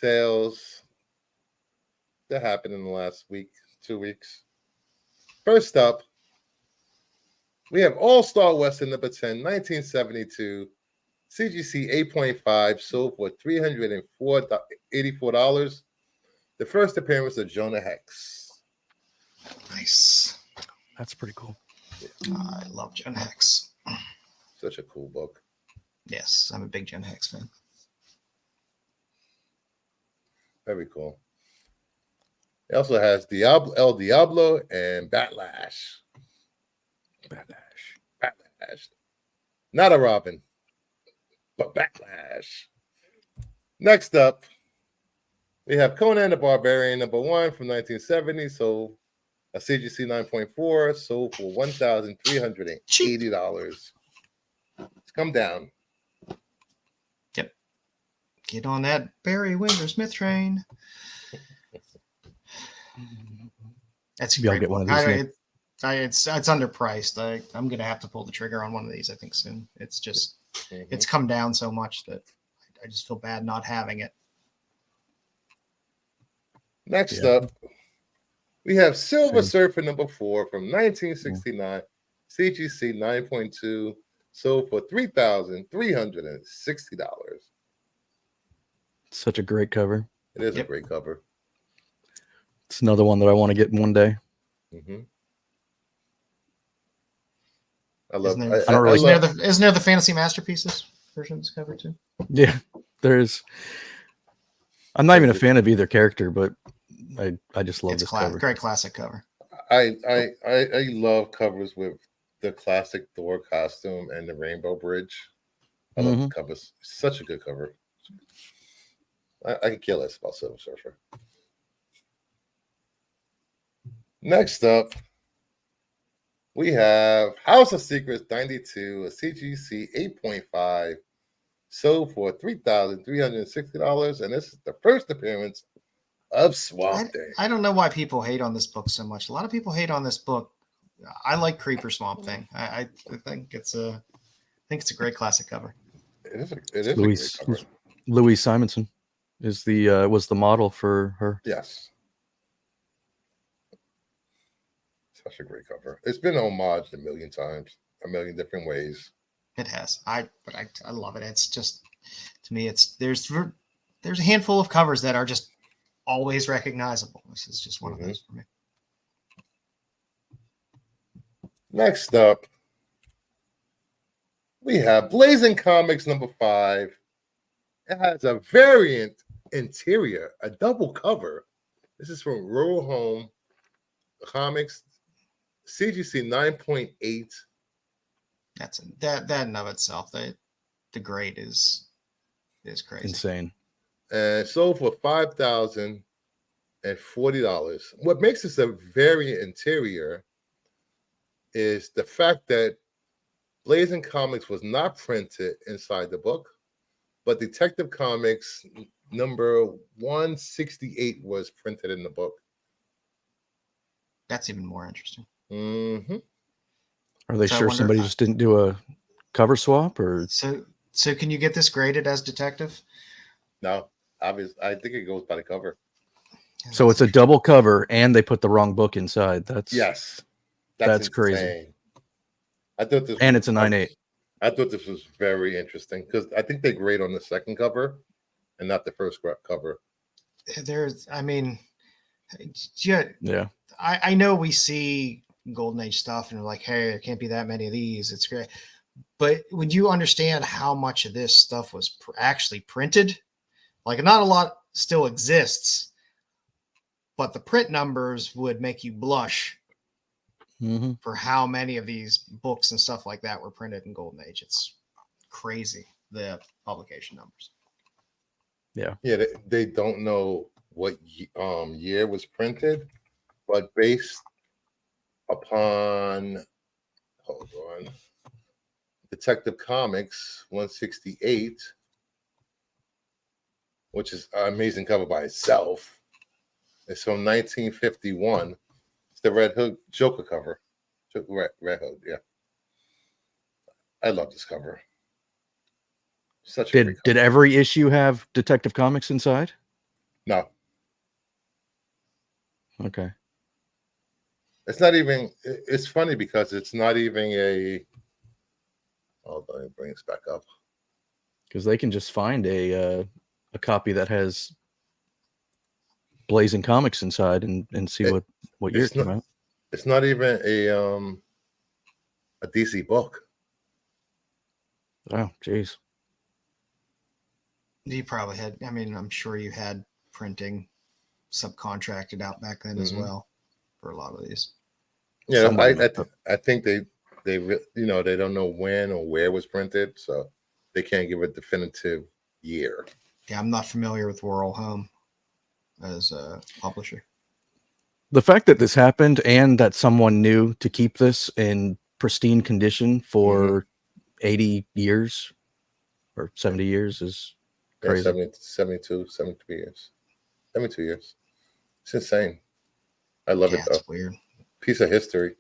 sales that happened in the last week, 2 weeks. First up, we have All-Star Western number 10, 1972, CGC 8.5, sold for $384. The first appearance of Jonah Hex. Nice. That's pretty cool. I love Jonah Hex. Such a cool book. Yes, I'm a big Jonah Hex fan. Very cool. It also has El Diablo and Batlash. Batlash. Not a Robin, but Batlash. Next up, we have Conan the Barbarian number 1 from 1970. So a CGC 9.4 sold for $1,380. It's come down. Yep. Get on that Barry Windsor Smith train. That's a Maybe I'll great get one book. of these. It's underpriced. I'm gonna have to pull the trigger on one of these. I think soon. It's just it's come down so much that I just feel bad not having it. Next up, we have Silver Same. Surfer number 4 from 1969, CGC 9.2, sold for $3,360. Such a great cover. It is a great cover. It's another one that I want to get in one day. I love. Isn't there the Fantasy Masterpieces version of this cover too? Yeah, there's. I'm not even a fan of either character, but I just love this cover. Great classic cover. I love covers with the classic Thor costume and the Rainbow Bridge. I love the covers. Such a good cover. I can kill this about Silver Surfer. Next up, we have House of Secrets 92, a CGC 8.5, sold for $3,360, and this is the first appearance of Swamp Thing. I don't know why people hate on this book so much. A lot of people hate on this book. I like Creeper Swamp Thing. I think it's a great classic cover. It is a great cover. Louise Simonson is was the model for her. Yes. Such a great cover. It's been homaged a million times, a million different ways. It has. I love it. It's just, to me, there's a handful of covers that are just always recognizable. This is just one of those for me. Next up, we have Blazing Comics number 5. It has a variant interior, a double cover. This is from Rural Home Comics, CGC 9.8. That's that in of itself. The grade is crazy, insane, and sold for $5,040. What makes this a variant interior is the fact that Blazing Comics was not printed inside the book, but Detective Comics number 168 was printed in the book. That's even more interesting. Are they sure somebody just didn't do a cover swap, or so can you get this graded as Detective? No, obviously, I think it goes by the cover. So it's a double cover, and they put the wrong book inside. That's crazy. I thought this, and it's a 9.8. I thought this was very interesting because I think they grade on the second cover and not the first cover. I know we see Golden Age stuff and we're like, hey, there can't be that many of these. It's great. But when you understand how much of this stuff was actually printed, like not a lot still exists, but the print numbers would make you blush for how many of these books and stuff like that were printed in Golden Age. It's crazy, the publication numbers. Yeah. They don't know what year was printed, but based upon Detective Comics 168, which is an amazing cover by itself. It's from 1951. It's the Red Hood Joker cover. Red Hood, yeah. I love this cover. Did every issue have Detective Comics inside? No, Okay. it's not even. It's funny because it's not even a. Hold on, let me bring this back up. Because they can just find a copy that has Blazing Comics inside and see It- what year it It's came not. out. It's not even a DC book. Oh, jeez. You probably had. I mean, I'm sure you had printing subcontracted out back then as Mhm. well for a lot of these. Yeah, Somebody must have. I think they they don't know when or where it was printed, so they can't give a definitive year. Yeah, I'm not familiar with Worrell Home as a publisher. The fact that this happened and that someone knew to keep this in pristine condition for 80 years or 70 years is Yeah, crazy. 72 years. 72 years. It's insane. I love Yeah, it though. it's weird. Piece of history.